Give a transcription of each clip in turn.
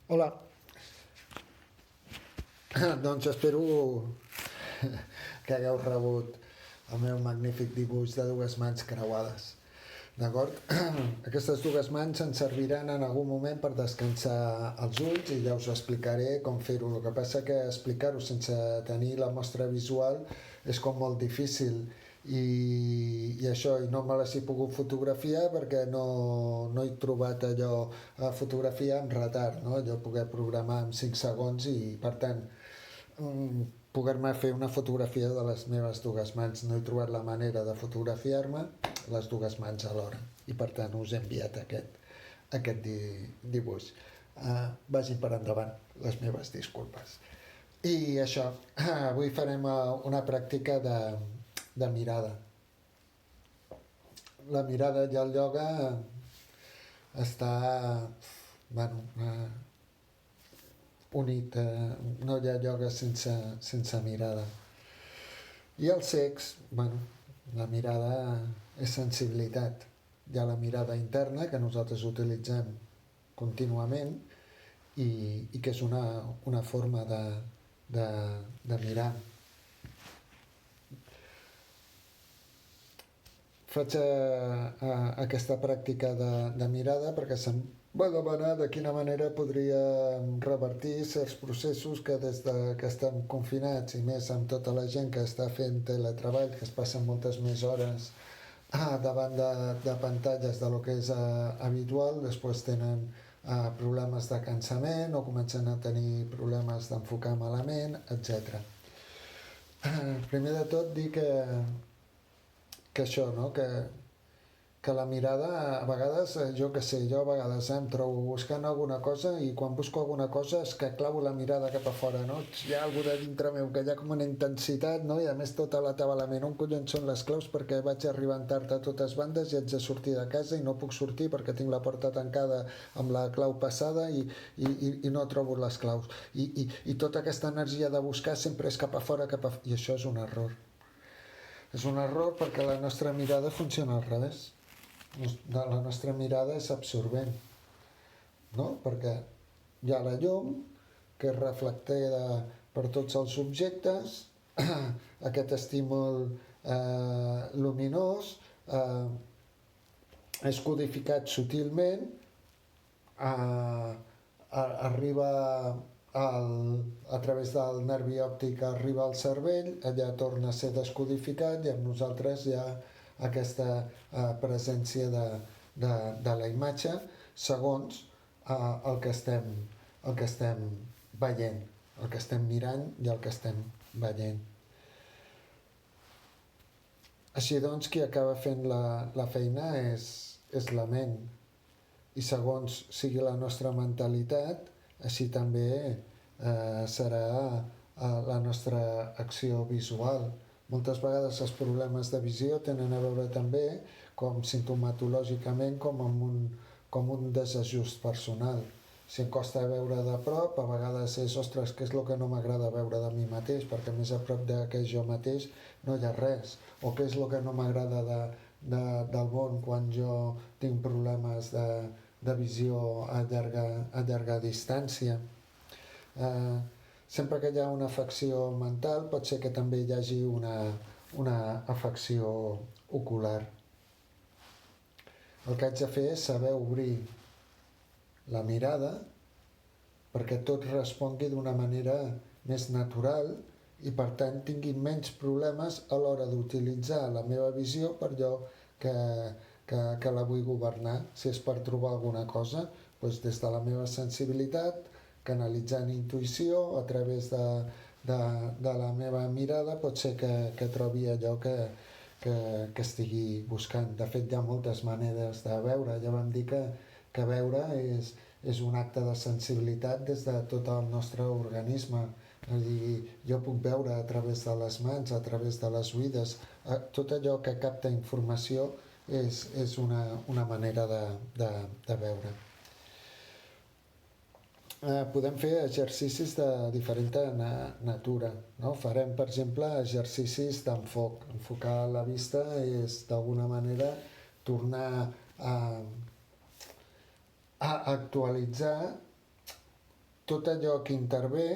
Hola, doncs espero que hagueu rebut el meu magnífic dibuix de dues mans creuades. D'acord? Aquestes dues mans ens serviran en algun moment per descansar els ulls i ja us explicaré com fer-ho. El que passa que explicar-ho sense tenir la mostra visual és com molt difícil i això, i no me les he pogut fotografiar perquè no he trobat allò a fotografiar amb retard, no? Allò poder programar en 5 segons i per tant poder-me fer una fotografia de les meves dues mans. No he trobat la manera de fotografiar-me les dues mans alhora i per tant us he enviat aquest dibuix. Vagin per endavant les meves disculpes. I això, avui farem una pràctica de mirada. La mirada i el ioga està bueno, unit, no hi ha ioga sense mirada. I el sex, bueno, la mirada és sensibilitat. Hi ha la mirada interna que nosaltres utilitzem contínuament i que és una forma de mirar. Faig aquesta pràctica de mirada perquè se'm va demanar de quina manera podria revertir certs processos que des que estem confinats i més amb tota la gent que està fent teletreball, que es passen moltes més hores davant de pantalles de lo que és habitual, després tenen problemes de cansament o comencen a tenir problemes d'enfocar malament, etc. Primer de tot dir que això, no? que la mirada, a vegades, jo que sé, jo a vegades em trobo buscant alguna cosa i quan busco alguna cosa és que clavo la mirada cap a fora, no? Hi ha alguna de dintre meu que hi ha com una intensitat, no? I a més tota la teva la ment, on collons són les claus perquè vaig arribant tard a totes bandes i haig de sortir de casa i no puc sortir perquè tinc la porta tancada amb la clau passada i no trobo les claus. I tota aquesta energia de buscar sempre és cap a fora, i això és un error. És un error perquè la nostra mirada funciona al revés. La nostra mirada és absorbent, no? Perquè hi ha la llum que és reflectada per tots els objectes, aquest estímul luminós és codificat sutilment, arriba a través del nervi òptic arriba al cervell, allà torna a ser descodificat i amb nosaltres hi ha aquesta presència de la imatge segons el que estem veient, el que estem mirant i el que estem veient. Així doncs, qui acaba fent la feina és la ment, i segons sigui la nostra mentalitat, així també serà la nostra acció visual. Moltes vegades els problemes de visió tenen a veure també com simptomatològicament com un desajust personal. Si em costa veure de prop, a vegades és, ostres, què és el que no m'agrada veure de mi mateix, perquè més a prop que jo mateix no hi ha res, o què és el que no m'agrada del món quan jo tinc problemes de visió a llarga distància. Sempre que hi ha una afecció mental pot ser que també hi hagi una afecció ocular. El que haig de fer és saber obrir la mirada perquè tot respongui d'una manera més natural i per tant tingui menys problemes a l'hora d'utilitzar la meva visió per allò que la vull governar. Si és per trobar alguna cosa, doncs des de la meva sensibilitat, canalitzant intuïció a través de la meva mirada, pot ser que trobi allò que estigui buscant. De fet, hi ha moltes maneres de veure. Ja vam dir que veure és un acte de sensibilitat des de tot el nostre organisme. És a dir, jo puc veure a través de les mans, a través de les oïdes. Tot allò que capta informació és una manera de veure. Podem fer exercicis de diferent natura, no? Farem, per exemple, exercicis d'enfoc. Enfocar la vista és, d'alguna manera, tornar a actualitzar tot allò que intervé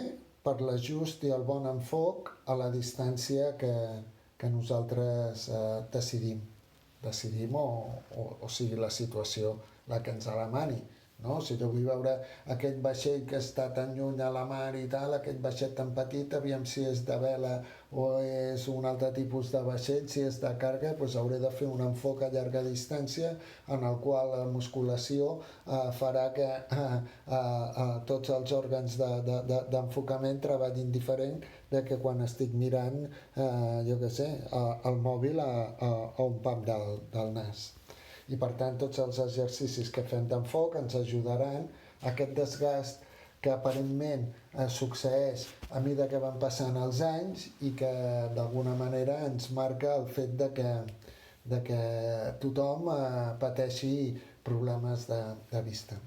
per l'ajust i el bon enfoc a la distància que nosaltres decidim o sigui la situació la que ens demani. No? Si jo vull veure aquest vaixell que està tan lluny a la mar i tal, aquest vaixell tan petit, aviam si és de vela o és un altre tipus de vaixell, si és de càrrega, doncs hauré de fer un enfoc a llarga distància en el qual la musculació farà que tots els òrgans d'enfocament treballin diferent de que quan estic mirant, jo què sé, el mòbil a un pam del nas. I per tant tots els exercicis que fem d'enfoc ens ajudaran a aquest desgast que aparentment succeeix a mesura que van passant els anys i que d'alguna manera ens marca el fet de que tothom pateixi problemes de vista.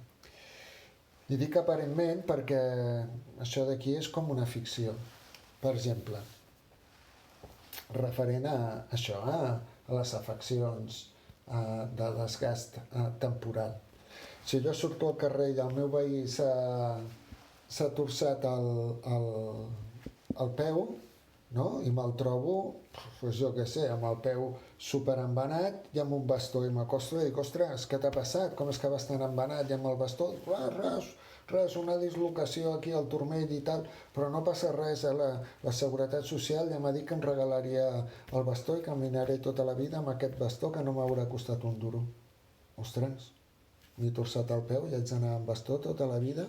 I dic aparentment perquè això d'aquí és com una ficció. Per exemple, referent a això, a les afeccions de desgast temporal. Si jo surto al carrer i el meu veí s'ha torçat el peu, no? I me'l trobo, doncs jo què sé, amb el peu superembenat i amb un bastó, i m'acosto i dic, ostres, què t'ha passat? Com és que vas tan embenat i amb el bastó? Res, una dislocació aquí al turmell i tal, però no passa res, la Seguretat Social ja m'ha dit que em regalaria el bastó i caminaré tota la vida amb aquest bastó que no m'haurà costat un duro. Ostres, m'he torçat el peu i haig d'anar amb bastó tota la vida?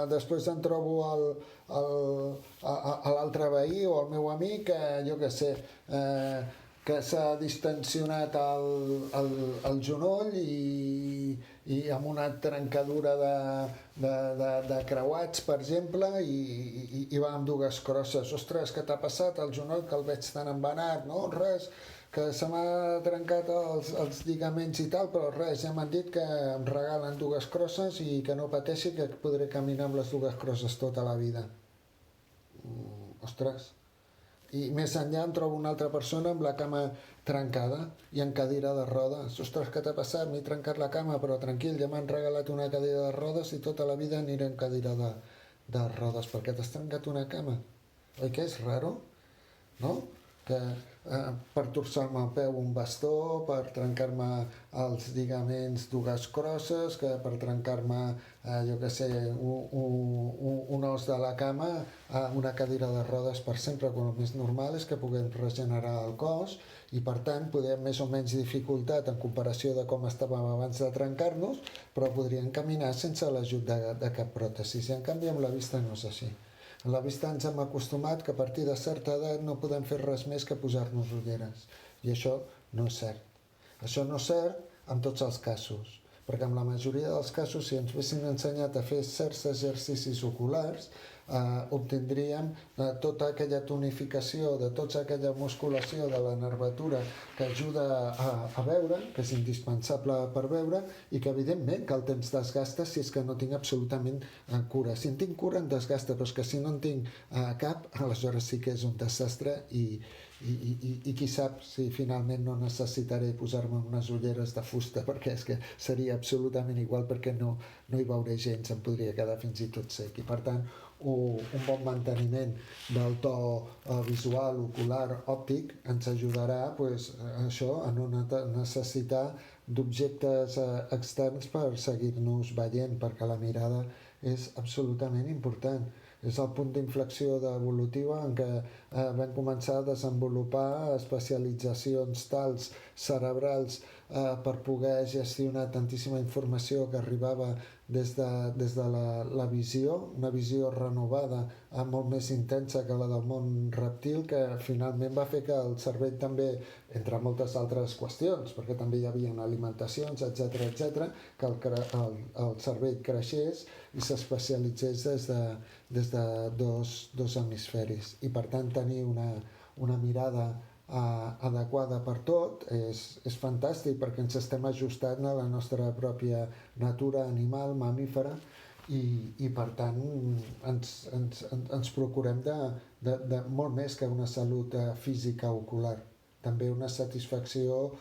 Després em trobo l'altre veí o el meu amic, jo què sé, que s'ha distensionat el genoll i amb una trencadura de creuats, per exemple, i va amb dues crosses. Ostres, què t'ha passat al genoll, que el veig tan embenat? No, res, que se m'ha trencat els lligaments i tal, però res, ja m'han dit que em regalen dues crosses i que no pateixi, que podré caminar amb les dues crosses tota la vida. Ostres. I més enllà em trobo una altra persona amb la cama trencada i en cadira de rodes. Ostres, què t'ha passat? M'he trencat la cama, però tranquil, ja m'han regalat una cadira de rodes i tota la vida aniré en cadira de rodes, perquè t'has trencat una cama. Oi que és raro? No? Que per torçar-me el peu un bastó, per trencar-me els lligaments dues crosses, que per trencar-me, jo què sé, un os de la cama, una cadira de rodes per sempre, quan el més normal és que puguem regenerar el cos i per tant podem més o menys dificultat en comparació de com estàvem abans de trencar-nos, però podríem caminar sense l'ajut de cap pròtesi. I en canvi amb la vista no és així. A la vista ens hem acostumat que a partir de certa edat no podem fer res més que posar-nos ulleres. I això no és cert. Això no és cert en tots els casos, perquè en la majoria dels casos, si ens haguessin ensenyat a fer certs exercicis oculars, obtindríem tota aquella tonificació de tota aquella musculació de la nervatura que ajuda a veure, que és indispensable per veure, i que evidentment que el temps desgasta si és que no tinc absolutament cura. Si en tinc cura em desgasta, però és que si no en tinc cap, aleshores sí que és un desastre i qui sap si finalment no necessitaré posar-me unes ulleres de fusta, perquè és que seria absolutament igual, perquè no hi veuré gens, em podria quedar fins i tot sec. I per tant, un bon manteniment del to visual, ocular, òptic ens ajudarà això, a no necessitar d'objectes externs per seguir-nos veient, perquè la mirada és absolutament important. És el punt d'inflexió evolutiva en què vam començar a desenvolupar especialitzacions tals cerebrals per poder gestionar tantíssima informació que arribava des de la visió, una visió renovada, molt més intensa que la del món reptil, que finalment va fer que el cervell també, entre moltes altres qüestions, perquè també hi havia alimentacions, etc., que el cervell creixés i s'especialitzés des de dos hemisferis. I per tant tenir una mirada adequada per tot és fantàstic, perquè ens estem ajustant a la nostra pròpia natura animal, mamífera, i per tant ens procurem de molt més que una salut física ocular. també una satisfacció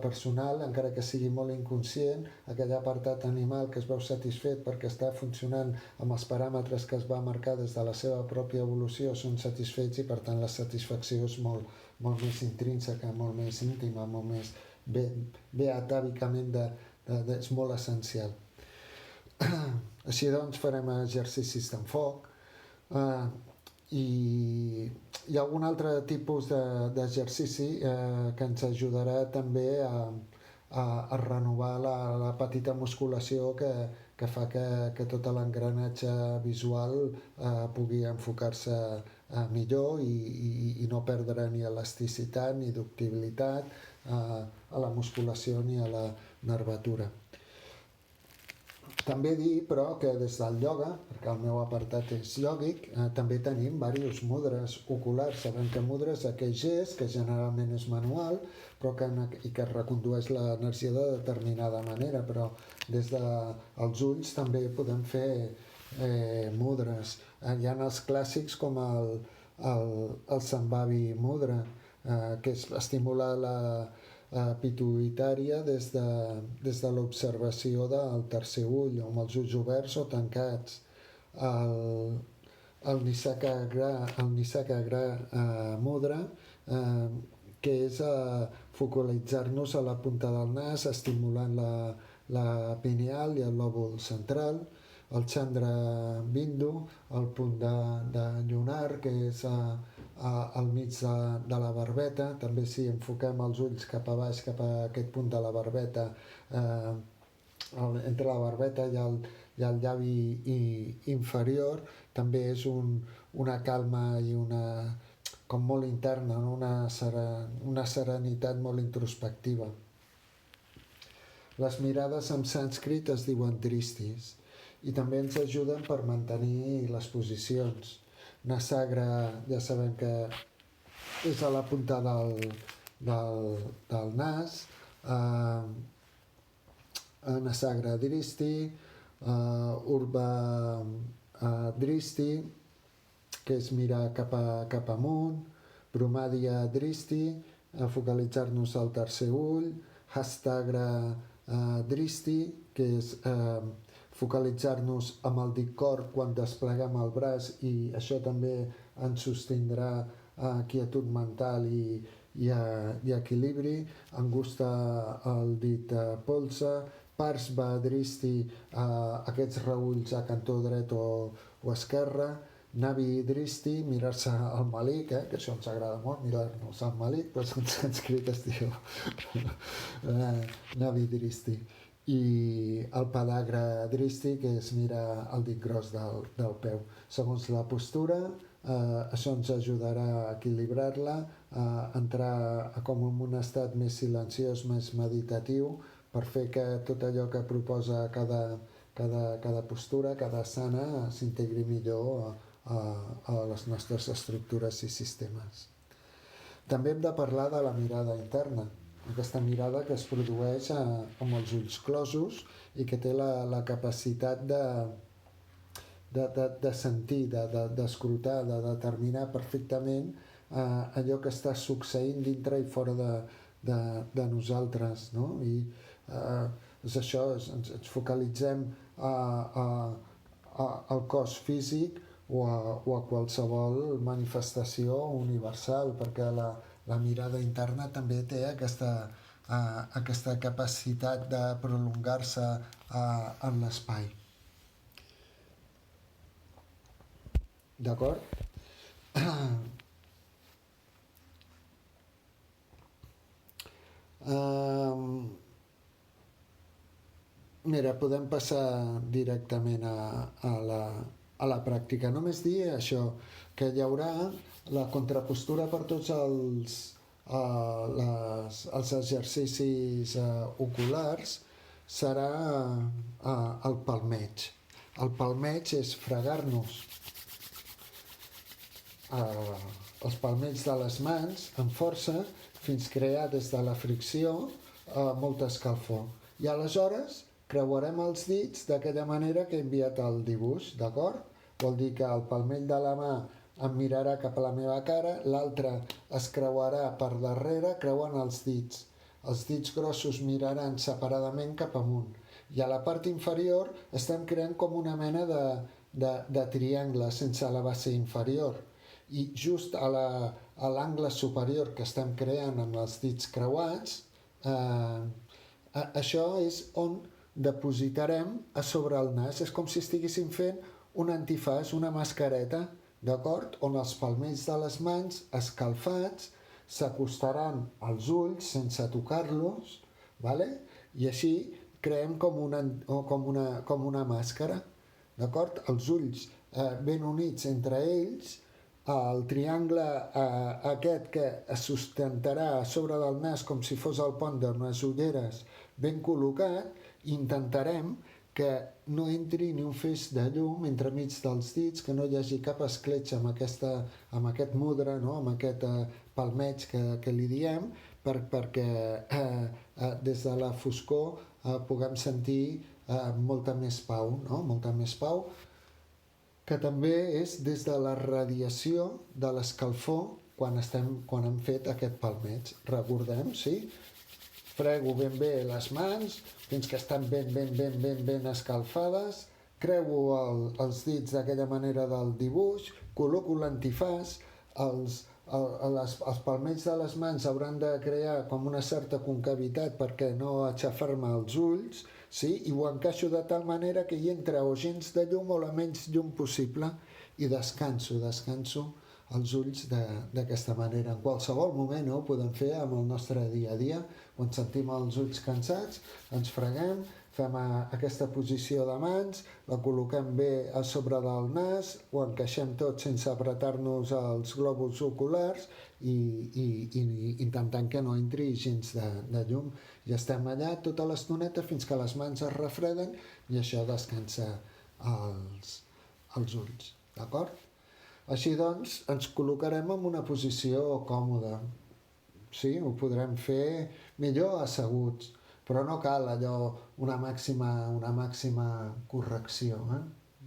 personal, encara que sigui molt inconscient, aquell apartat animal que es veu satisfet perquè està funcionant amb els paràmetres que es va marcar des de la seva pròpia evolució, són satisfets i per tant la satisfacció és molt més intrínseca, molt més íntima, molt més bé atàvicament, és molt essencial. Així doncs farem exercicis d'enfoc, i hi ha algun altre tipus d'exercici que ens ajudarà també a renovar la petita musculació que fa que tot l'engranatge visual pugui enfocar-se millor i no perdre ni elasticitat ni ductibilitat a la musculació ni a la nervatura. També dir, però, que des del ioga, perquè el meu apartat és iògic, també tenim diversos mudres oculars. Sabem que mudra és aquell gest que generalment és manual i que recondueix l'energia de determinada manera, però des dels ulls també podem fer mudres. Hi ha els clàssics com el Sambhavi Mudra, que estimula la pituïtària des de l'observació del tercer ull, amb els ulls oberts o tancats. El Nisakagra Mudra, que és focalitzar-nos a la punta del nas, estimulant la pineal i el lòbul central. El Chandra Bindu, el punt de llunar, que és al mig de la barbeta. També si enfoquem els ulls cap a baix, cap a aquest punt de la barbeta, entre la barbeta i el llavi inferior, també és una calma i com molt interna, una serenitat molt introspectiva. Les mirades en sànscrit es diuen dristis i també ens ajuden per mantenir les posicions. Nasagra, ja sabem que és a la punta del nas, Nasagra Dristi, Urva Dristi, que és mirar cap amunt, Brumadhya Dristi, focalitzar-nos al tercer ull, Hastagra Dristi, que és focalitzar-nos amb el dit cor quan despleguem el braç, i això també ens sostindrà quietud mental i equilibri. Angusta el dit polze, Parsva Dristi, aquests reulls a cantó dret o esquerre, Navi Dristi, mirar-se al malic, que això ens agrada molt, mirar-nos al malic, però en sànscrit es diu Navi Dristi. I el Padagra Dristi, que és mirar el dit gros del peu. Segons la postura, això ens ajudarà a equilibrar-la, a entrar com en un estat més silenciós, més meditatiu, per fer que tot allò que proposa cada postura, cada asana, s'integri millor a les nostres estructures i sistemes. També hem de parlar de la mirada interna, aquesta mirada que es produeix amb els ulls closos i que té la capacitat de sentir, d'escrutar, de determinar perfectament allò que està succeint dintre i fora de nosaltres, no? I és això, ens focalitzem al cos físic o a qualsevol manifestació universal, perquè la mirada interna també té aquesta capacitat de prolongar-se en l'espai. D'acord? Mira, podem passar directament a la pràctica. Només dir això, que hi haurà la contrapostura per tots els exercicis oculars, serà el palmeig. El palmeig és fregar-nos els palmells de les mans amb força fins crear des de la fricció molta escalfor. I aleshores creuarem els dits d'aquella manera que he enviat el dibuix, d'acord? Vol dir que el palmell de la mà em mirarà cap a la meva cara, l'altre es creuarà per darrere creuant els dits. Els dits grossos miraran separadament cap amunt. I a la part inferior estem creant com una mena de triangle sense la base inferior. I just a l'angle superior que estem creant amb els dits creuats, això és on depositarem a sobre el nas. És com si estiguéssim fent un antifaç, una mascareta, d'acord? On els palmells de les mans escalfats s'acostaran als ulls sense tocar-los, ¿vale? I així creem com una màscara, d'acord? Els ulls ben units entre ells, el triangle aquest que es sustentarà a sobre del nas com si fos el pont d'unes ulleres ben col·locat, intentarem que no entri ni un feix de llum entremig dels dits, que no hi hagi cap escletxa amb aquest mudra, no? Amb aquest palmeig que li diem, perquè des de la foscor puguem sentir molta més pau, no? Molta més pau, que també és des de la radiació de l'escalfor quan hem fet aquest palmeig. Recordem, sí? Frego ben bé les mans fins que estan ben escalfades, creuo els dits d'aquella manera del dibuix, col·loco l'antifaç, els palmells de les mans hauran de crear com una certa concavitat perquè no aixafar-me els ulls, sí? I ho encaixo de tal manera que hi entra o gens de llum o la menys llum possible i descanso els ulls d'aquesta manera. En qualsevol moment ho podem fer amb el nostre dia a dia, quan sentim els ulls cansats, ens freguem, fem aquesta posició de mans, la col·loquem bé a sobre del nas, ho encaixem tot sense apretar-nos els globus oculars i intentant que no entri gens de llum. I estem allà tota l'estoneta fins que les mans es refreden i això descansa els ulls, d'acord? Així doncs, ens col·locarem en una posició còmoda. Sí, ho podrem fer millor asseguts, però no cal allò, una màxima correcció.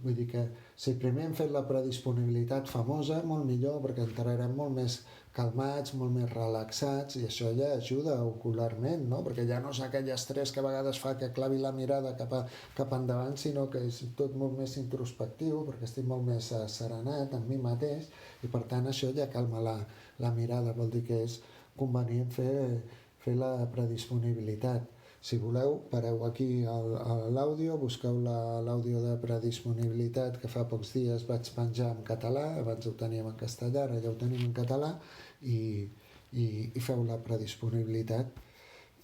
Vull dir que si primer hem fet la predisponibilitat famosa, molt millor, perquè entrarem molt més calmats, molt més relaxats, i això ja ajuda ocularment, no? Perquè ja no és aquell estrès que a vegades fa que clavi la mirada cap endavant, sinó que és tot molt més introspectiu, perquè estic molt més serenat amb mi mateix, i per tant això ja calma la mirada. Vol dir que és convenient fer la predisponibilitat. Si voleu, pareu aquí a l'àudio, busqueu l'àudio de predisponibilitat que fa pocs dies vaig penjar en català, abans ho teníem en castellà, ara ja ho tenim en català, i feu la predisponibilitat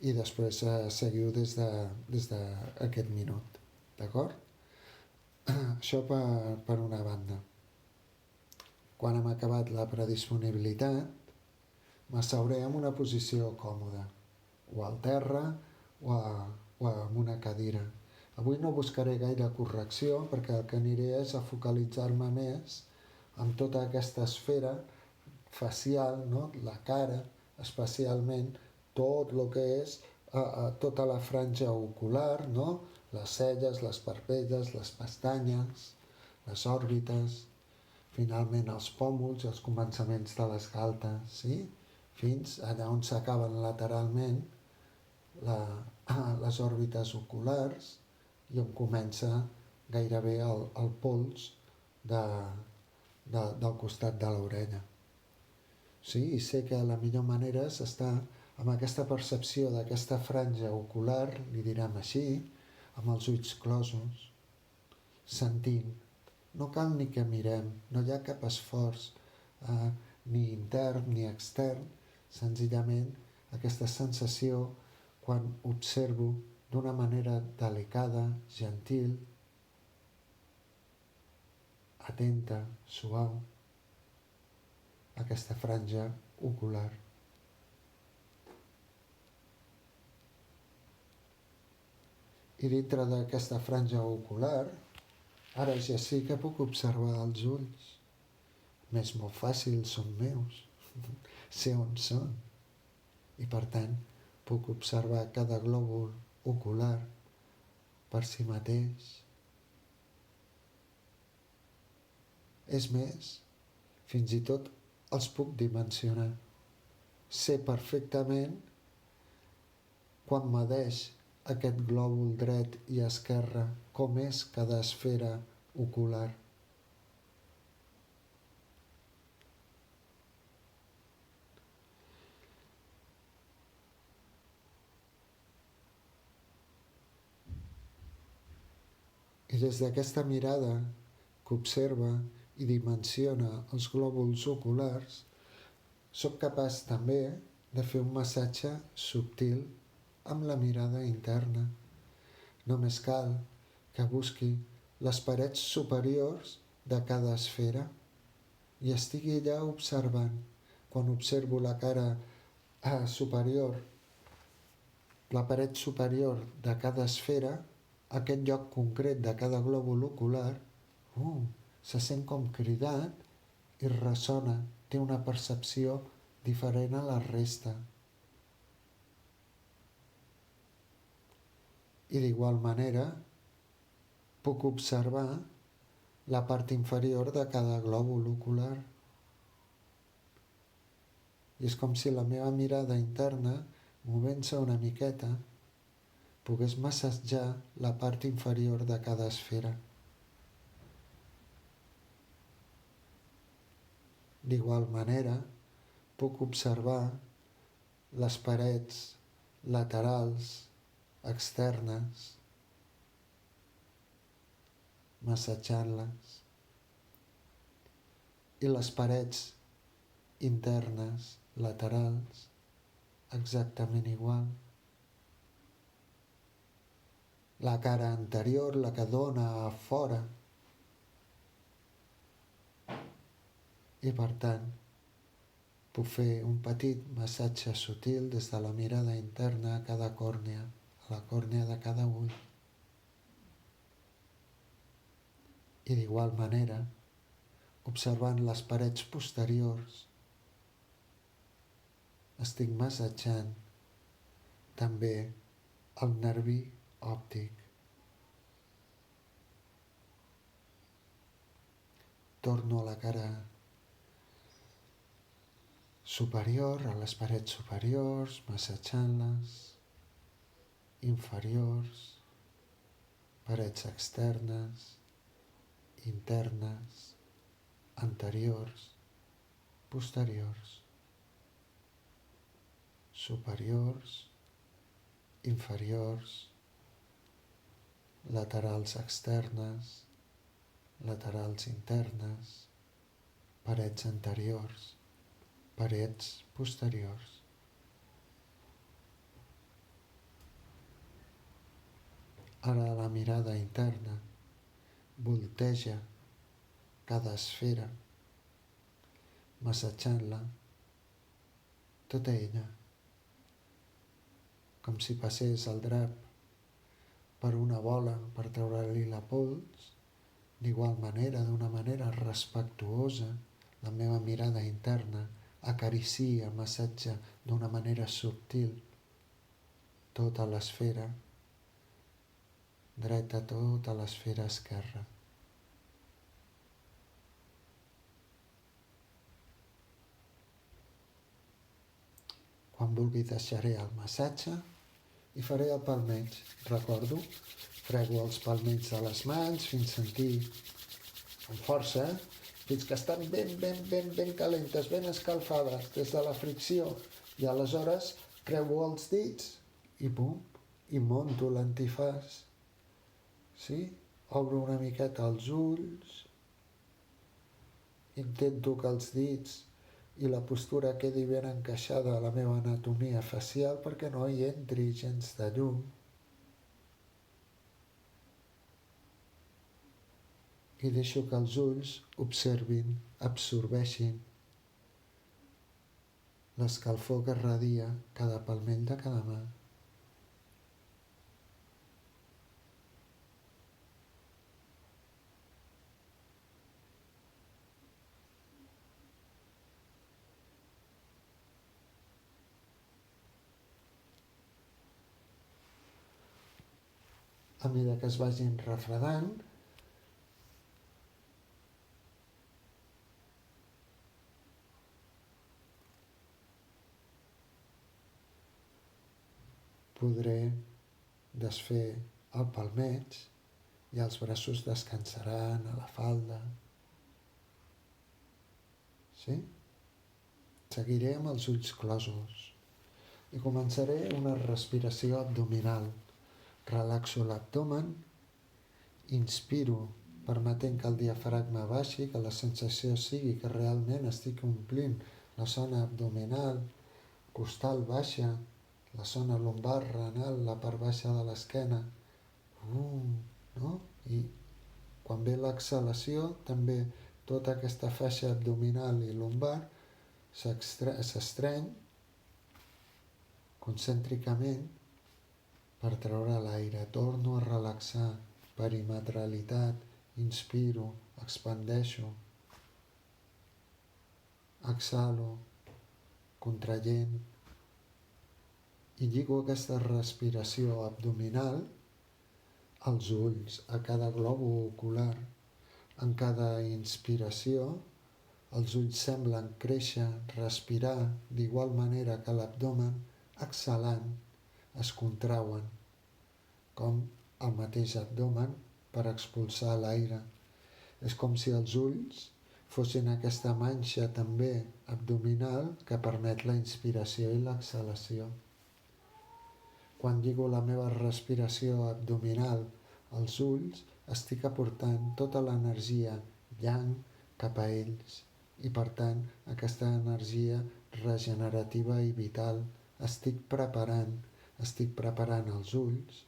i després seguiu des d'aquest minut, d'acord? Això per una banda. Quan hem acabat la predisponibilitat, m'asseuré en una posició còmoda, o al terra o en una cadira. Avui no buscaré gaire correcció perquè el que aniré és a focalitzar-me més en tota aquesta esfera facial, no? La cara, especialment tot el que és tota la franja ocular, no? Les celles, les parpelles, les pestanyes, les òrbites, finalment els pòmuls i els començaments de les galtes, sí? Fins allà on s'acaben lateralment les òrbites oculars i on comença gairebé el pols del costat de l'orella. Sí, i sé que la millor manera és estar amb aquesta percepció d'aquesta franja ocular, li direm així, amb els ulls closos, sentint. No cal ni que mirem, no hi ha cap esforç, ni intern ni extern, senzillament aquesta sensació quan observo d'una manera delicada, gentil, atenta, suau, aquesta franja ocular. I dintre d'aquesta franja ocular, ara ja sí que puc observar els ulls. M'és molt fàcil, són meus, sé on són. I per tant, puc observar cada glòbul ocular per si mateix. És més, Fins i tot els puc dimensionar. Sé perfectament quan medeix aquest glòbul dret i esquerre, com és cada esfera ocular. I des d'aquesta mirada que observa i dimensiona els glòbuls oculars, soc capaç també de fer un massatge subtil amb la mirada interna. Només cal que busqui les parets superiors de cada esfera i estigui allà observant. Quan observo la cara superior, la paret superior de cada esfera, aquest lloc concret de cada glòbul ocular, se sent com cridat i ressona, té una percepció diferent a la resta. I d'igual manera puc observar la part inferior de cada glòbul ocular. I és com si la meva mirada interna, movent-se una miqueta, pogués massajar la part inferior de cada esfera. D'igual manera, puc observar les parets laterals, externes, massatjant-les, i les parets internes, laterals, exactament igual. La cara anterior, la que dona a fora. I per tant, puc fer un petit massatge sutil des de la mirada interna a cada còrnia, a la còrnia de cada ull. I d'igual manera, observant les parets posteriors, estic massatjant també el nervi òptic. Torno a la cara superior, a les parets superiors, massatjant-les, inferiors, parets externes, internes, anteriors, posteriors, superiors, inferiors, laterals externes, laterals internes, parets anteriors, parets posteriors. Ara la mirada interna volteja cada esfera, massatjant-la, tota ella, com si passés el drap per una bola per treure-li la pols. D'igual manera, d'una manera respectuosa, la meva mirada interna acaricia, massatja d'una manera subtil tota l'esfera dreta, tota l'esfera esquerra. Quan vulgui deixaré el massatge i faré el palmeig. Recordo, frego els palmells de les mans fins sentir amb força, fins que estan ben calentes, ben escalfades des de la fricció, i aleshores creuo els dits i pum, i monto l'antifaç. Sí? Obro una miqueta els ulls, intento que els dits i la postura quedi ben encaixada a la meva anatomia facial perquè no hi entri gens de llum. I deixo que els ulls observin, absorbeixin l'escalfor que irradia cada palmell de cada mà. A mesura que es vagin refredant, podré desfer el palmeig i els braços descansaran a la falda. Sí? Seguiré amb els ulls closos i començaré una respiració abdominal. Relaxo l'abdomen, inspiro permetent que el diafragma baixi, que la sensació sigui que realment estic omplint la zona abdominal, costal baixa, la zona lumbar, renal, la part baixa de l'esquena. No? I quan ve l'exhalació, també tota aquesta faixa abdominal i lumbar s'estreny concèntricament per treure l'aire. Torno a relaxar, perimetralitat, inspiro, expandeixo, exhalo, contraient, i lligo aquesta respiració abdominal als ulls, a cada globo ocular. En cada inspiració, els ulls semblen créixer, respirar d'igual manera que l'abdomen, exhalant, es contrauen, com el mateix abdomen per expulsar l'aire. És com si els ulls fossin aquesta manxa també abdominal que permet la inspiració i l'exhalació. Quan lligo la meva respiració abdominal als ulls, estic aportant tota l'energia yang cap a ells i, per tant, aquesta energia regenerativa i vital. Estic preparant els ulls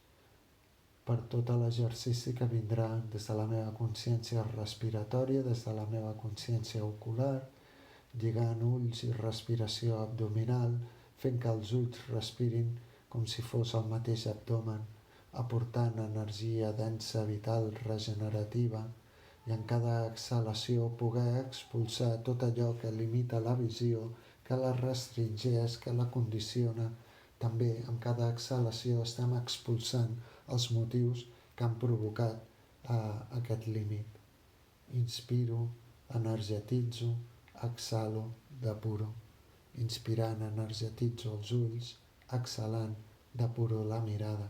per tot l'exercici que vindrà des de la meva consciència respiratòria, des de la meva consciència ocular, lligant ulls i respiració abdominal, fent que els ulls respirin com si fos el mateix abdomen, aportant energia densa, vital, regenerativa, i en cada exhalació poder expulsar tot allò que limita la visió, que la restringeix, que la condiciona. També en cada exhalació estem expulsant els motius que han provocat aquest límit. Inspiro, energetitzo, exhalo, depuro. Inspirant, energetitzo els ulls, exhalant, depuro la mirada.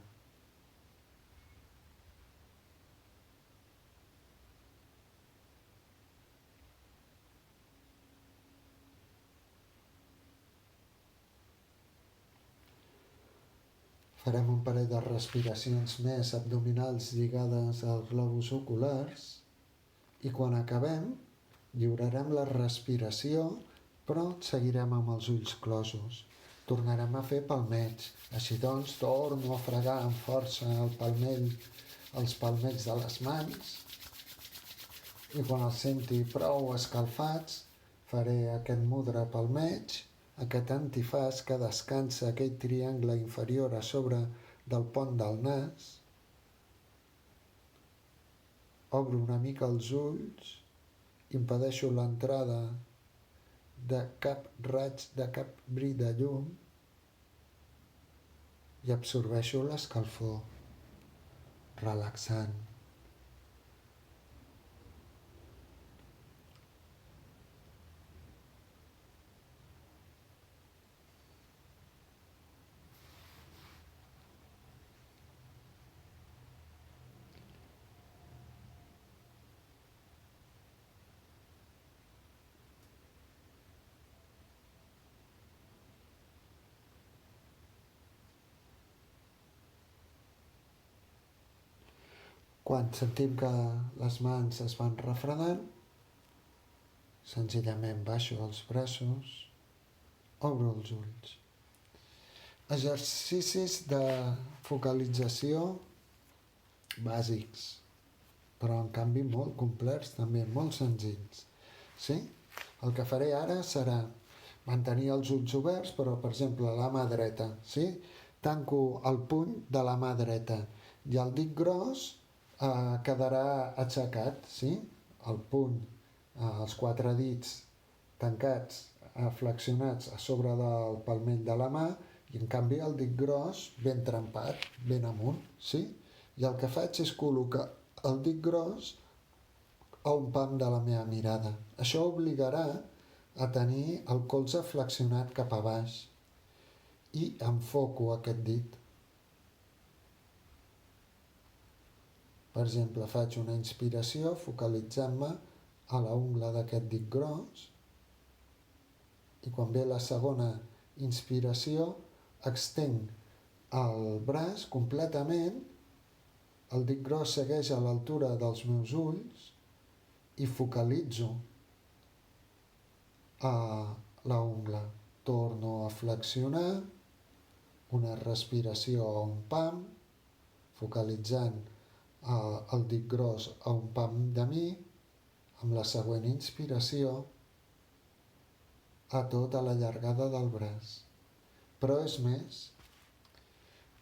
Farem un parell de respiracions més abdominals lligades als globus oculars i quan acabem lliurarem la respiració, però seguirem amb els ulls closos. Tornarem a fer palmeig. Així doncs, torno a fregar amb força els palmells de les mans i quan els senti prou escalfats faré aquest mudra palmeig, aquest antifàs que descansa aquell triangle inferior a sobre del pont del nas. Obro una mica els ulls, impedeixo l'entrada de cap raig, de cap bri de llum i absorbeixo l'escalfor, relaxant. Quan sentim que les mans es van refredant, senzillament baixo els braços, obro els ulls. Exercicis de focalització bàsics, però en canvi molt complets, també molt senzills. Sí? El que faré ara serà mantenir els ulls oberts, però, per exemple, la mà dreta. Sí? Tanco el puny de la mà dreta i el dit gros quedarà aixecat, sí? El puny, els quatre dits tancats, flexionats a sobre del palmell de la mà i en canvi el dit gros ben trempat, ben amunt, sí? I el que faig és col·locar el dit gros a un pam de la meva mirada. Això obligarà a tenir el colze flexionat cap a baix i enfoco aquest dit. Per exemple, faig una inspiració focalitzant-me a la ungla d'aquest dit gros i quan ve la segona inspiració extenc el braç completament, el dit gros segueix a l'altura dels meus ulls i focalitzo a la ungla. Torno a flexionar, una respiració a un pam, focalitzant el dit gros a un pam de mi, amb la següent inspiració a tota la llargada del braç. Però és més,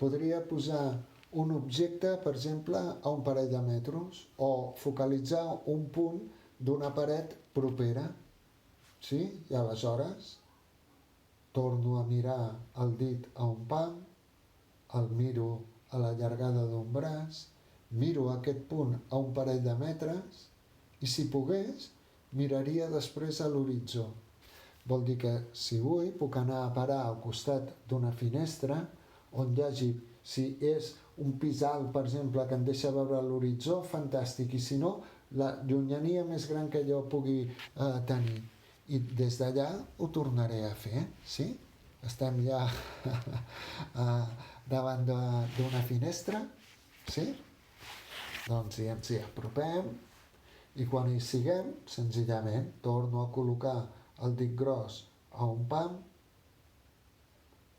podria posar un objecte, per exemple, a un parell de metres o focalitzar un punt d'una paret propera. Sí? I aleshores torno a mirar el dit a un pam, el miro a la llargada d'un braç, miro aquest punt a un parell de metres i si pogués miraria després a l'horitzó. Vol dir que si vull puc anar a parar al costat d'una finestra on hi hagi, si és un pis alt, per exemple, que em deixa veure l'horitzó, fantàstic, i si no, la llunyania més gran que jo pugui tenir. I des d'allà ho tornaré a fer, sí? Estem ja davant d'una finestra, sí? Doncs ja ens hi apropem i quan hi siguem, senzillament, torno a col·locar el dit gros a un pam,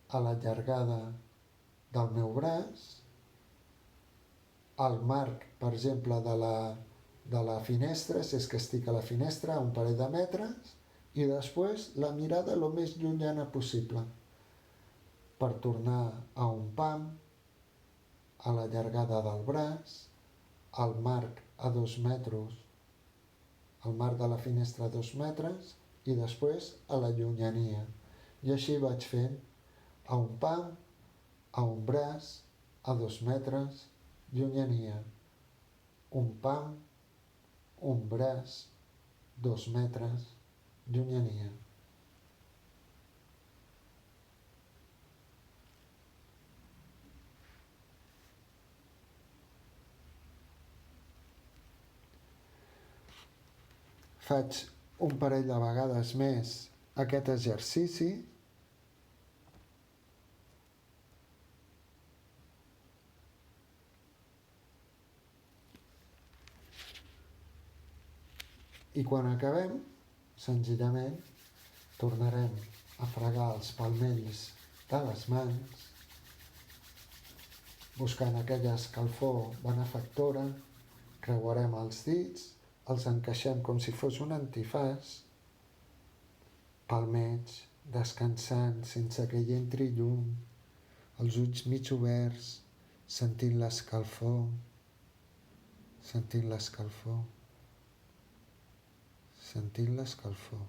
a la llargada del meu braç, al marc, per exemple, de la finestra, si és que estic a la finestra, a un parell de metres, i després la mirada el més llunyana possible, per tornar a un pam, a la llargada del braç, al marc a 2 metres, al marc de la finestra a 2 metres, i després a la llunyania. I així vaig fent a un pam, a un braç, a 2 metres, llunyania. Un pam, un braç, 2 metres, llunyania. Faig un parell de vegades més aquest exercici i quan acabem, senzillament, tornarem a fregar els palmells de les mans, buscant aquella escalfor benefactora, creuarem els dits, els encaixem com si fos un antifaç, palmeig, descansant sense que hi entri llum, els ulls mig oberts, sentint l'escalfor, sentint l'escalfor, sentint l'escalfor.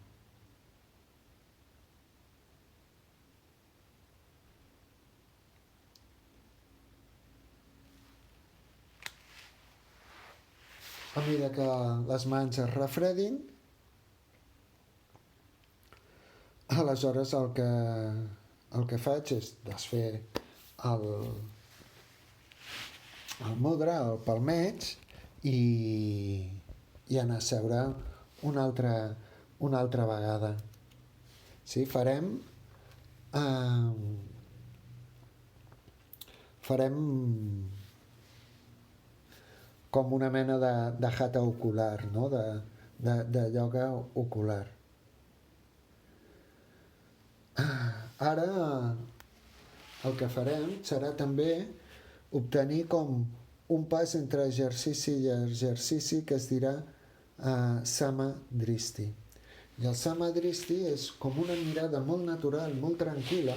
A mesura que les mans es refredin, aleshores el que faig és desfer el mudra, el palmeig, i anar a seure una altra vegada. Sí, farem com una mena de hatha ocular, no? de ioga ocular. Ara el que farem serà també obtenir com un pas entre exercici i exercici que es dirà Samadristi. I el Samadristi és com una mirada molt natural, molt tranquil·la,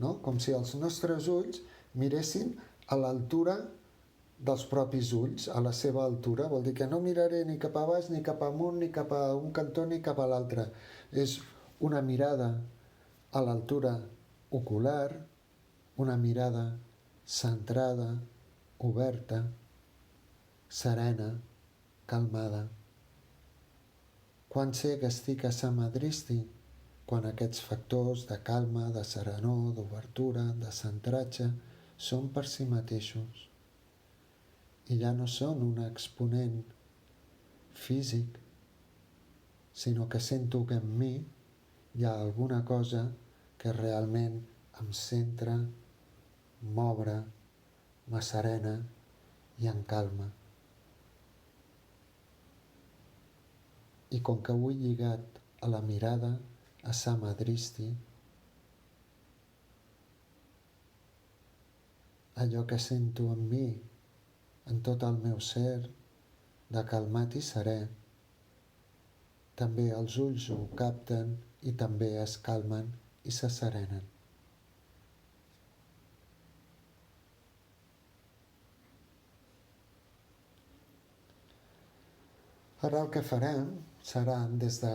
no? Com si els nostres ulls miressin a l'altura dels propis ulls, a la seva altura. Vol dir que no miraré ni cap a baix, ni cap amunt, ni cap a un cantó, ni cap a l'altre. És una mirada a l'altura ocular, una mirada centrada, oberta, serena, calmada. Quan sé que estic a Samadristi? Quan aquests factors de calma, de serenor, d'obertura, de centratge són per si mateixos. i ja no són un exponent físic, sinó que sento que en mi hi ha alguna cosa que realment em centra, m'obre, m'asserena i em calma. I com que ho he lligat a la mirada, a Samadristi, allò que sento en mi, en tot el meu ser, de calmat i serè, també els ulls ho capten i també es calmen i s'asserenen. Ara el que farem serà, des de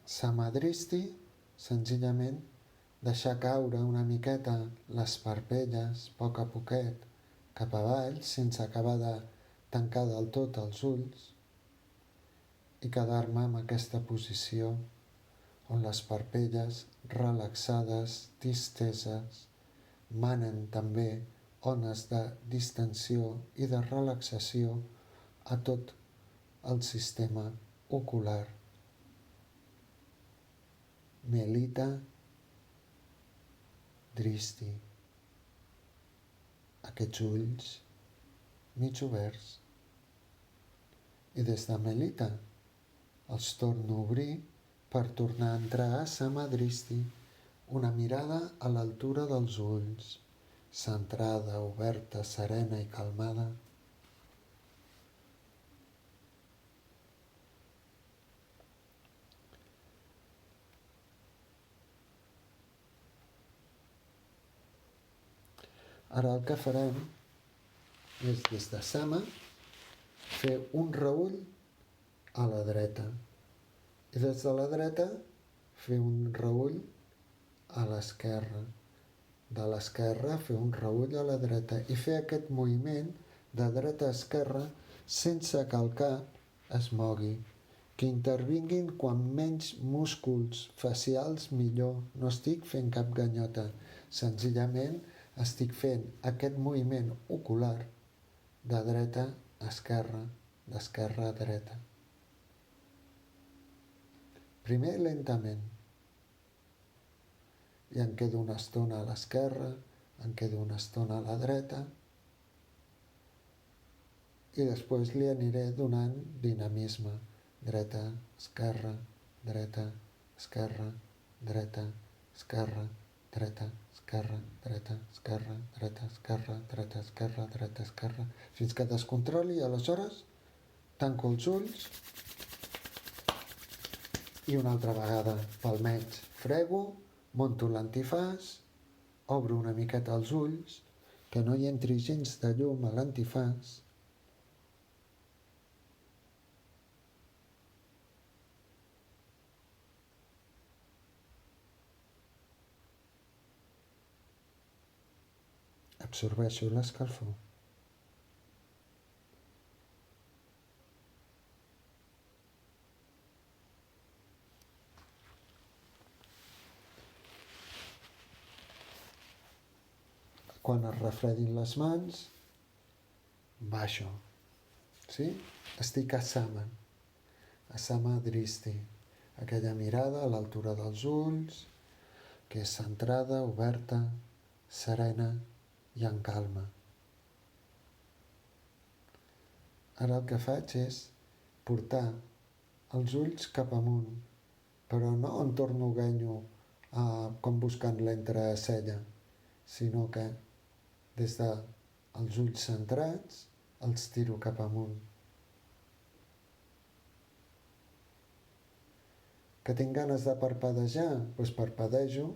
Samadristi, senzillament deixar caure una miqueta les parpelles, a poquet, cap avall, sense acabar de tancar del tot els ulls, i quedar-me en aquesta posició on les parpelles relaxades, disteses, manen també ones de distensió i de relaxació a tot el sistema ocular. Melita Dristi. Aquests ulls mig oberts. I des de Melita els torno a obrir per tornar a entrar a Samadristi, una mirada a l'altura dels ulls, centrada, oberta, serena i calmada. Ara el que farem és, des de Sama, fer un reull a la dreta. I des de la dreta fer un reull a l'esquerra. De l'esquerra fer un reull a la dreta i fer aquest moviment de dreta a esquerra sense que el cap es mogui. Que intervinguin quan menys músculs facials millor. No estic fent cap ganyota. Senzillament estic fent aquest moviment ocular de dreta a esquerra, d'esquerra a dreta. Primer lentament. I em quedo una estona a l'esquerra, em quedo una estona a la dreta i després li aniré donant dinamisme. Dreta, esquerra, dreta, esquerra, dreta, esquerra, dreta, esquerra, dreta, esquerra, dreta, esquerra, dreta, esquerra, dreta, esquerra, fins que descontroli. Aleshores tanco els ulls i una altra vegada pel mig frego, monto l'antifàs, obro una miqueta els ulls, que no hi entri gens de llum a l'antifàs, absorbeixo l'escalfor. Quan es refredin les mans, baixo. Sí? Estic a Samadristi, aquella mirada a l'altura dels ulls, que és centrada, oberta, serena i en calma. Ara el que faig és portar els ulls cap amunt, però no en torno ganyo com buscant l'entrecella, sinó que des dels ulls centrats els tiro cap amunt. Que tinc ganes de parpadejar? Doncs parpadejo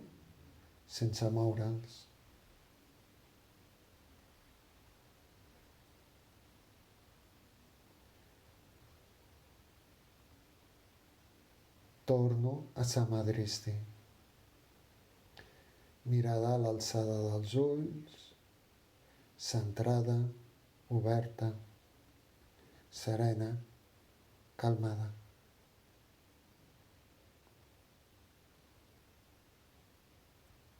sense moure'ls. Torno a Samadristi. Mirada a l'alçada dels ulls, centrada, oberta, serena, calmada.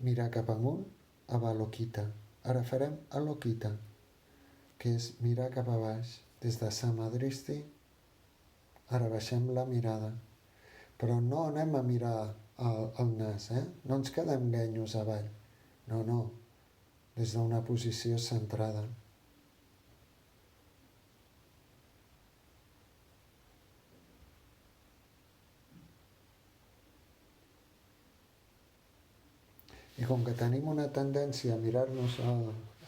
Mirar cap amunt, Avalokita. Ara farem Alokita, que és mirar cap a baix. Des de Samadristi, ara baixem la mirada. Però no anem a mirar el nas, No ens quedem guenyos avall. No, des d'una posició centrada. I com que tenim una tendència a mirar-nos a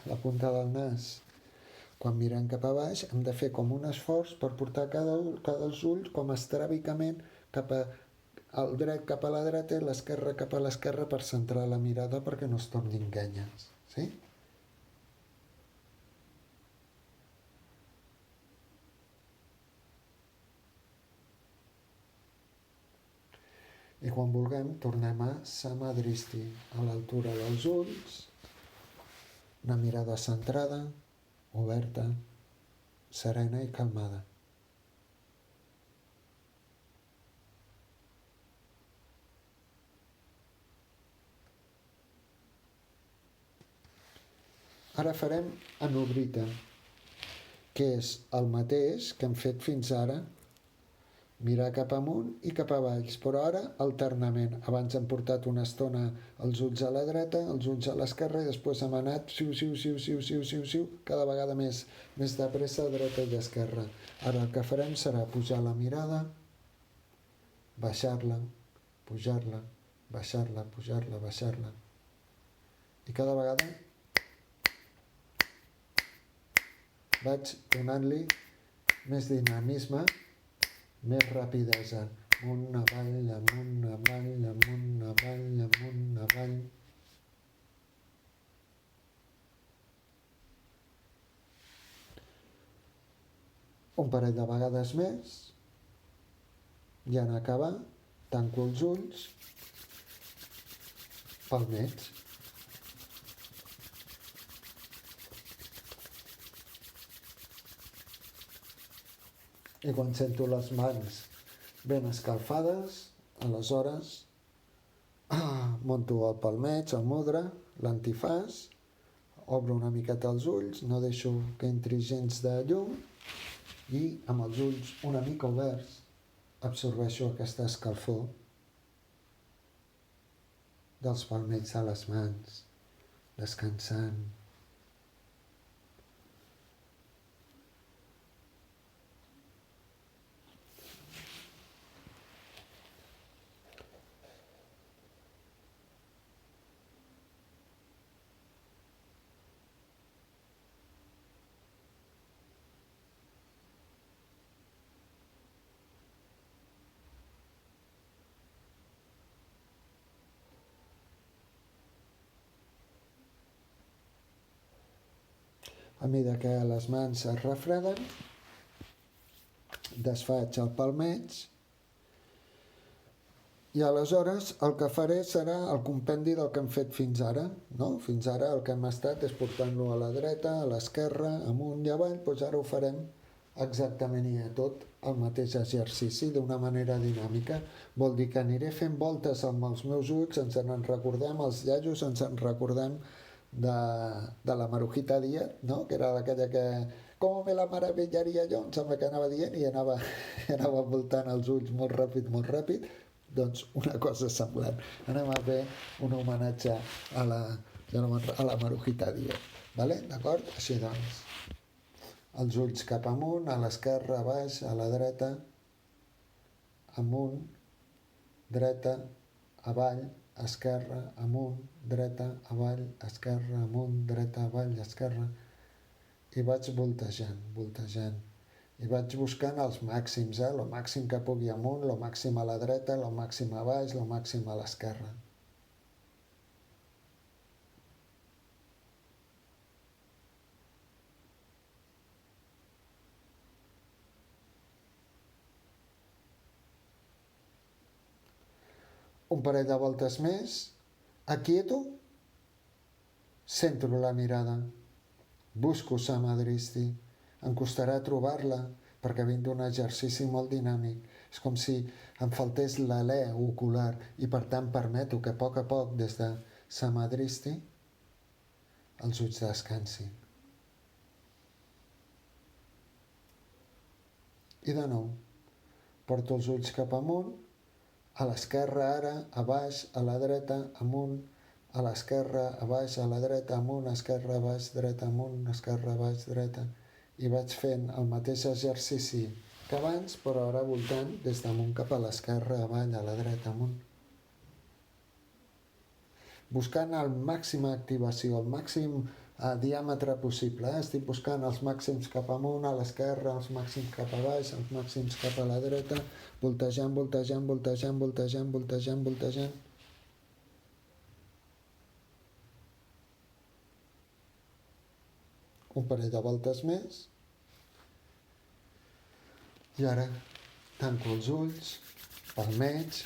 la punta del nas quan mirem cap a baix, hem de fer com un esforç per portar cada dels ulls com estràbicament el dret cap a la dreta i l'esquerra cap a l'esquerra per centrar la mirada perquè no es tornin guenyes. Sí? I quan vulguem tornem a Samadristi, a l'altura dels ulls, una mirada centrada, oberta, serena i calmada. Ara farem Anubrita, que és el mateix que hem fet fins ara, mirar cap amunt i cap a baix, però ara alternament. Abans hem portat una estona els ulls a la dreta, els ulls a l'esquerra i després hem anat cada vegada més de pressa a dreta i esquerra. Ara el que farem serà pujar la mirada, baixar-la, pujar-la, baixar-la, pujar-la, baixar-la. I cada vegada vaig donant-li més dinamisme, més rapidesa. Amunt, avall, amunt, avall, amunt, avall, amunt, avall. Un parell de vegades més i en acabar tanco els ulls, palmets. I quan sento les mans ben escalfades, aleshores monto el palmeig, el mudra, l'antifàs, obro una miqueta els ulls, no deixo que entri gens de llum i amb els ulls una mica oberts absorbeixo aquesta escalfor dels palmells de les mans, descansant. A mesura que les mans es refreden, desfaig el palmeig i aleshores el que faré serà el compendi del que hem fet fins ara. No? Fins ara el que hem estat és portant-lo a la dreta, a l'esquerra, amunt i avall, doncs ara ho farem exactament i tot el mateix exercici d'una manera dinàmica. Vol dir que aniré fent voltes amb els meus ulls, ens en recordem, els iaios ens en recordem de la Marujita Díaz, no? Que era aquella que com me la meravillaria jo, em sembla que anava dient i anava voltant els ulls molt ràpid, doncs una cosa semblant. Anem a fer un homenatge a la Marujita Díaz, vale? D'acord? Així doncs, els ulls cap amunt, a l'esquerra, a baix, a la dreta, amunt, dreta, avall, esquerra, amunt, dreta, avall, esquerra, amunt, dreta, avall, esquerra, i vaig voltejant, i vaig buscant els màxims, el màxim que pugui amunt, el màxim a la dreta, el màxim a baix, el màxim a l'esquerra. Un parell de voltes més, aquieto, centro la mirada, busco Samadristi, em costarà trobar-la perquè vinc d'un exercici molt dinàmic. És com si em faltés l'alè ocular i per tant permeto que a poc des de Samadristi els ulls descansin. I de nou, porto els ulls cap amunt, a l'esquerra ara, a baix, a la dreta, amunt, a l'esquerra, a baix, a la dreta, amunt, esquerra, baix, dreta, amunt, esquerra, baix, dreta. I vaig fent el mateix exercici que abans, però ara voltant des damunt cap a l'esquerra, avall, a la dreta, amunt. Buscant el màxima activació, el màxim diàmetre possible. Estic buscant els màxims cap amunt, a l'esquerra, els màxims cap a baix, els màxims cap a la dreta, voltejant, voltejant, voltejant, voltejant, voltejant, voltejant. Un parell de voltes més. I ara tanco els ulls, palmeig.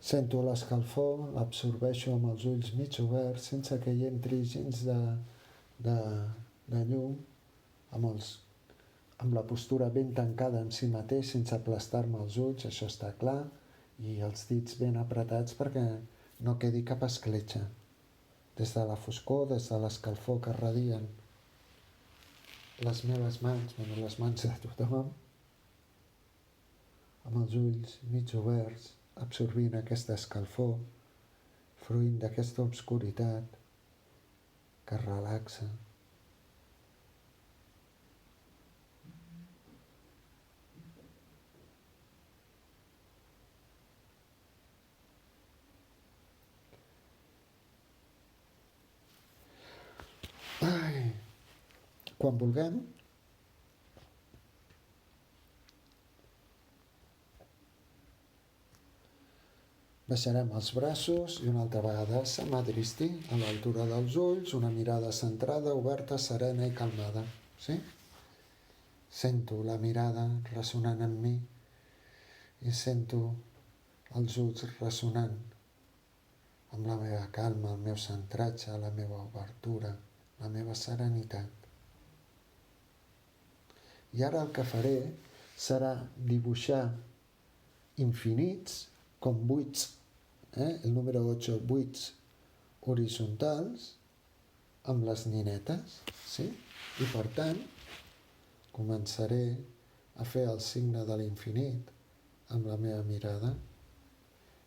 Sento l'escalfor, l'absorbeixo amb els ulls mig oberts, sense que hi entri gens de llum, amb la postura ben tancada en si mateix, sense aplastar-me els ulls, això està clar, i els dits ben apretats perquè no quedi cap escletxa. Des de la foscor, des de l'escalfor que radien les meves mans, les mans de tothom, amb els ulls mig oberts, absorbint aquesta escalfor, fruint d'aquesta obscuritat que relaxa. Quan vulguem, baixarem els braços i una altra vegada Samadristi, a l'altura dels ulls, una mirada centrada, oberta, serena i calmada. Sí? Sento la mirada ressonant en mi i sento els ulls ressonant amb la meva calma, el meu centratge, la meva obertura, la meva serenitat. I ara el que faré serà dibuixar infinits com buits, el número 8, buits horitzontals amb les ninetes, sí? I per tant, començaré a fer el signe de l'infinit amb la meva mirada,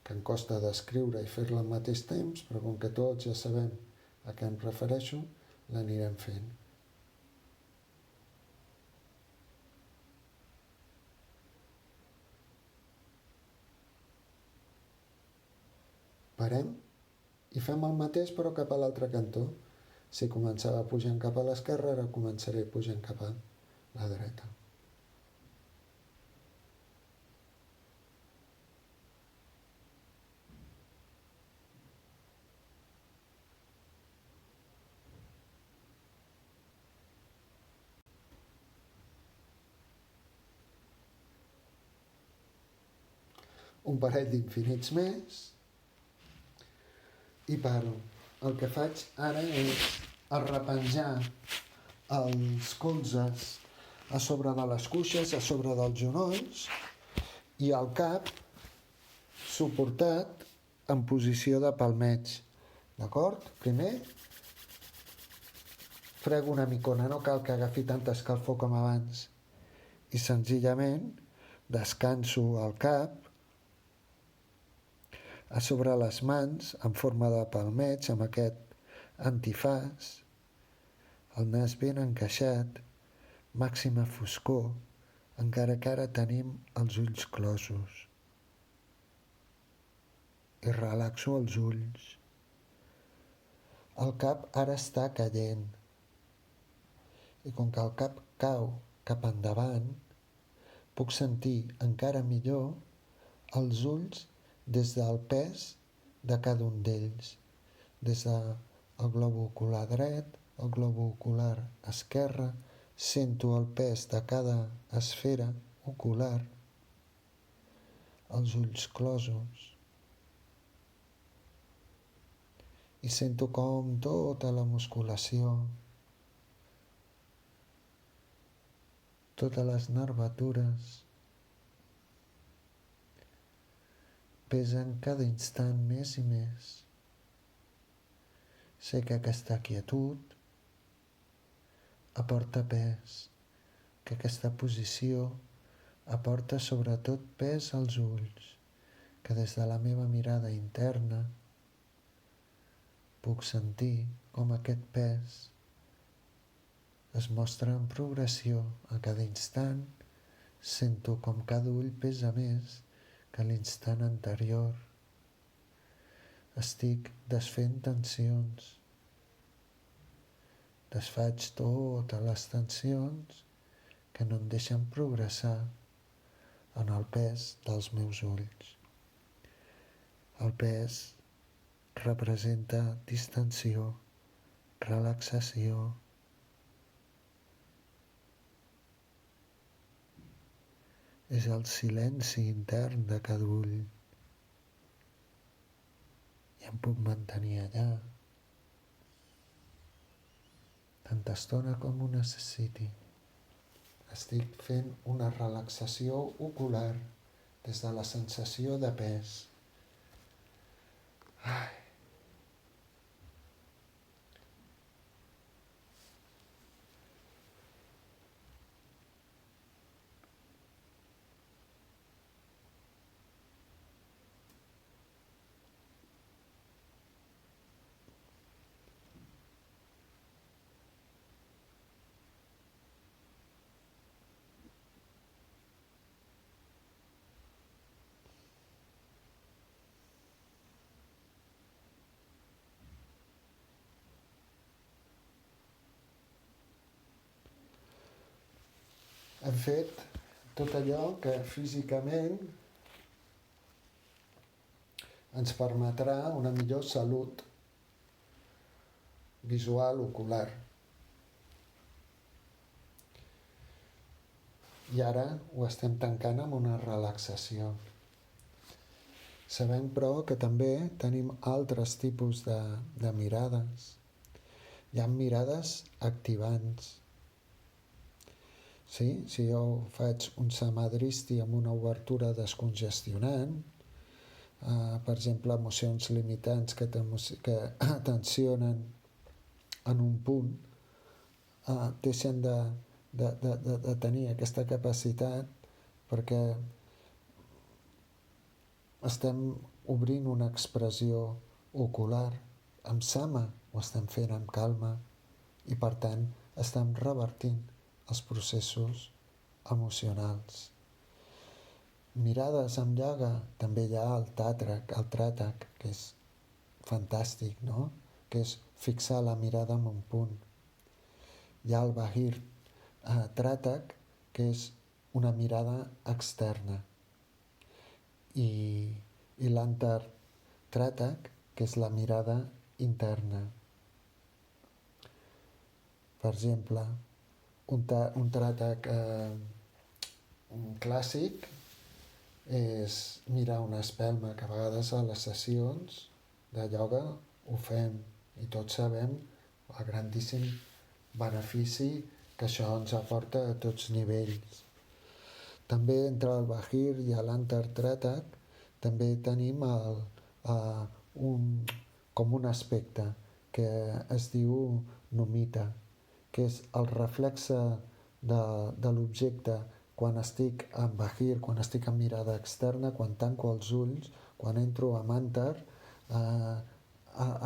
que em costa descriure i fer-la al mateix temps, però com que tots ja sabem a què em refereixo, l'anirem fent. Parem i fem el mateix però cap a l'altre cantó. Si començava pujant cap a l'esquerra, ara començaré pujant cap a la dreta. Un parell d'infinits més i paro. El que faig ara és arrepenjar els colzes a sobre de les cuixes, a sobre dels genolls i el cap suportat en posició de palmeig. D'acord? Primer frego una micona, no cal que agafi tanta escalfor com abans. I senzillament descanso el cap a sobre les mans en forma de palmeig amb aquest antifàs, el nas ben encaixat, màxima foscor, encara que ara tenim els ulls closos. I relaxo els ulls. El cap ara està caient. I com que el cap cau cap endavant, puc sentir encara millor els ulls des del pes de cada un d'ells, des del globo ocular dret, el globo ocular esquerre, sento el pes de cada esfera ocular, els ulls closos, i sento com tota la musculació totes les nervatures, pesen cada instant més i més. Sé que aquesta quietud aporta pes, que aquesta posició aporta sobretot pes als ulls, que des de la meva mirada interna puc sentir com aquest pes es mostra en progressió a cada instant. Sento com cada ull pesa més que l'instant anterior. Estic desfent tensions. Desfaig totes les tensions que no em deixen progressar en el pes dels meus ulls. El pes representa distensió, relaxació. És el silenci intern de cada ull. I em puc mantenir allà tanta estona com ho necessiti. Estic fent una relaxació ocular des de la sensació de pes. Hem fet tot allò que físicament ens permetrà una millor salut visual ocular. I ara ho estem tancant amb una relaxació. Sabem, però, que també tenim altres tipus de mirades. Hi ha mirades activants. Sí? Si jo faig un samadristi amb una obertura descongestionant, per exemple, emocions limitants que tensionen en un punt, deixen de tenir aquesta capacitat perquè estem obrint una expressió ocular. Amb sama ho estem fent amb calma i, per tant, estem revertint els processos emocionals. Mirades amb ioga, també hi ha el Tratak, que és fantàstic, no? Que és fixar la mirada en un punt. Hi ha el Bahir Tratak, que és una mirada externa. I l'Antar Tratak, que és la mirada interna. Per exemple, un Tratak clàssic és mirar una espelma, que a vegades a les sessions de ioga ho fem i tots sabem el grandíssim benefici que això ens aporta a tots nivells. També entre el Bahir i l'Antar Tratak també tenim com un aspecte que es diu Numita, que és el reflexe de l'objecte quan estic en Bahir, quan estic en mirada externa, quan tanco els ulls, quan entro a Mantar,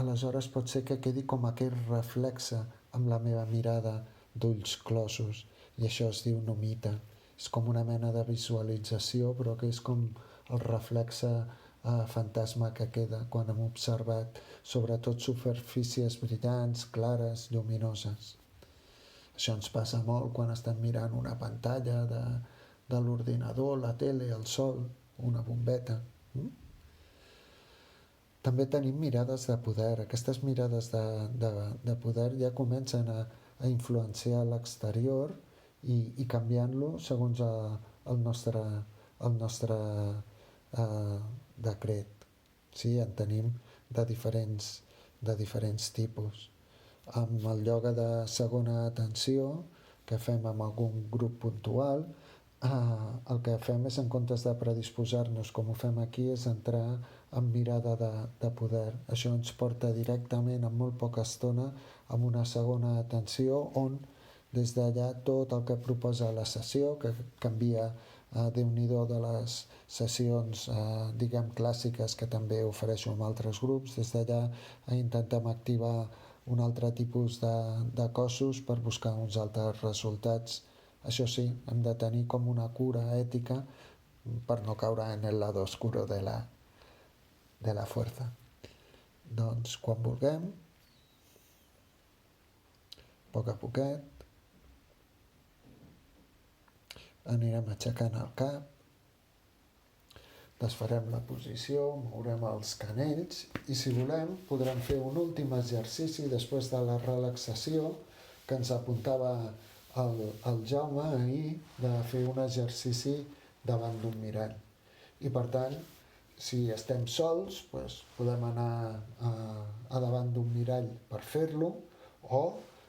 aleshores pot ser que quedi com aquell reflexe amb la meva mirada d'ulls closos, i això es diu Numita. És com una mena de visualització, però que és com el reflexe fantasma que queda quan hem observat sobretot superfícies brillants, clares, lluminoses. Això ens passa molt quan estem mirant una pantalla de l'ordinador, la tele, el sol, una bombeta. També tenim mirades de poder. Aquestes mirades de poder ja comencen a influenciar l'exterior i canviant-lo segons el nostre decret. Sí, en tenim de diferents tipus. Amb el ioga de segona atenció que fem amb algun grup puntual, el que fem és, en comptes de predisposar-nos com ho fem aquí, és entrar en mirada de poder. Això ens porta directament en molt poca estona a una segona atenció on des d'allà tot el que proposa la sessió, que canvia Déu-n'hi-do de les sessions diguem clàssiques que també ofereixo amb altres grups, des d'allà intentem activar un altre tipus de cossos per buscar uns altres resultats. Això sí, hem de tenir com una cura ètica per no caure en el lado oscuro de la fuerza. Doncs quan vulguem, a poquet, anirem aixecant el cap, desfarem la posició, mourem els canells i si volem podrem fer un últim exercici després de la relaxació que ens apuntava el Jaume ahir, de fer un exercici davant d'un mirall. I per tant, si estem sols, doncs podem anar a davant d'un mirall per fer-lo, o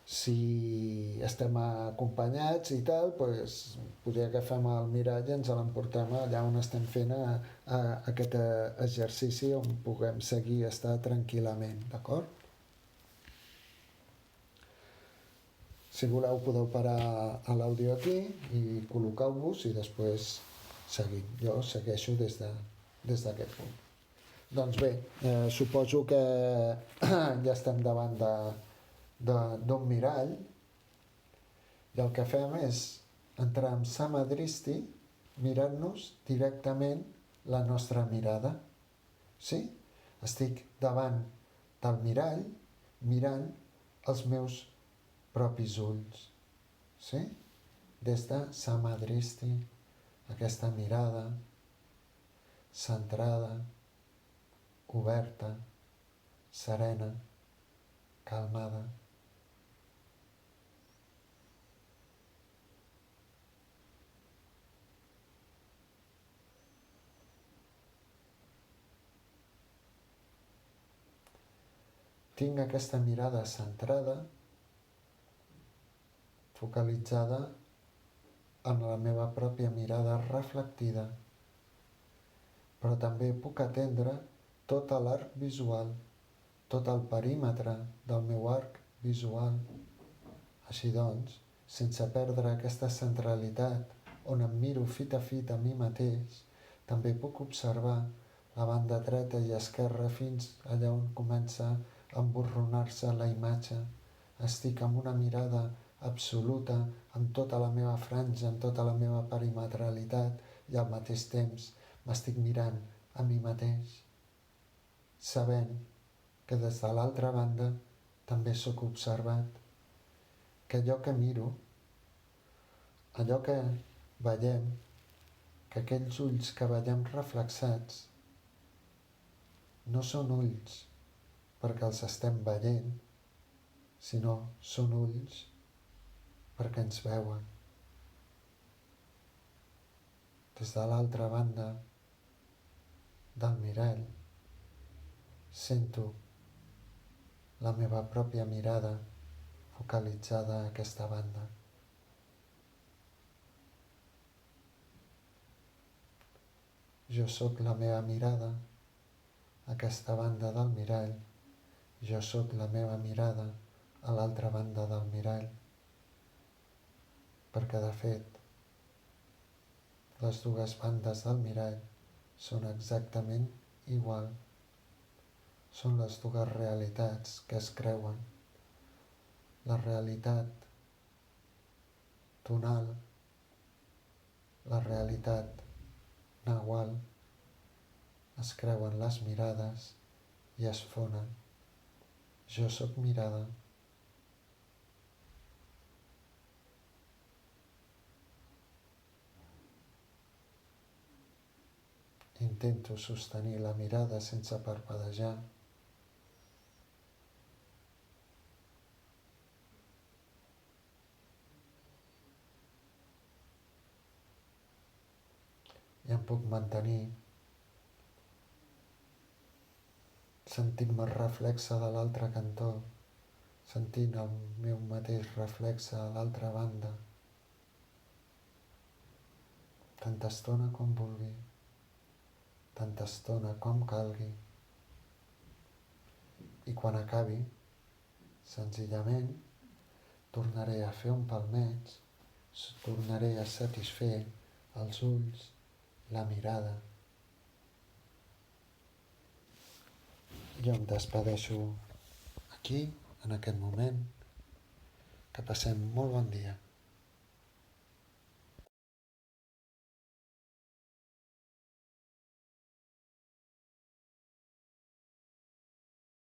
si estem acompanyats i tal, doncs potser agafem el mirall i ens l'emportem allà on estem fent aquest exercici on puguem seguir estar tranquil·lament, d'acord? Si voleu podeu parar a l'àudio aquí i col·locau-vos i després seguim. Jo segueixo des d'aquest punt. Doncs bé, suposo que ja estem davant d'un mirall i el que fem és entrar en samadristi mirant-nos directament la nostra mirada. Sí? Estic davant del mirall mirant els meus propis ulls, sí? Des de samadristi, aquesta mirada centrada, oberta, serena, calmada. Tinc aquesta mirada centrada, focalitzada en la meva pròpia mirada reflectida, però també puc atendre tot l'arc visual, tot el perímetre del meu arc visual. Així doncs, sense perdre aquesta centralitat on em miro fit a fit a mi mateix, també puc observar la banda dreta i esquerra fins allà on comença a emborronar-se la imatge. Estic amb una mirada absoluta, amb tota la meva franja, amb tota la meva perimetralitat i al mateix temps m'estic mirant a mi mateix, sabent que des de l'altra banda també sóc observat, que allò que miro, allò que veiem, que aquells ulls que veiem reflexats no són ulls perquè els estem veient, sinó són ulls perquè ens veuen. Des de l'altra banda del mirall sento la meva pròpia mirada focalitzada a aquesta banda. Jo sóc la meva mirada, aquesta banda del mirall. Jo sóc la meva mirada a l'altra banda del mirall. Perquè, de fet, les dues bandes del mirall són exactament igual. Són les dues realitats que es creuen. La realitat tonal, la realitat nahual, es creuen les mirades i es fonen. Jo sóc mirada. Intento sostenir la mirada sense parpadejar. I em puc mantenir sentint-me reflexa de l'altre cantó sentint el meu mateix reflexe a l'altra banda, tanta estona com vulgui, tanta estona com calgui. I quan acabi, senzillament, tornaré a fer un palmeig, tornaré a satisfer els ulls, la mirada. Jo em despedeixo aquí, en aquest moment. Que passem molt bon dia.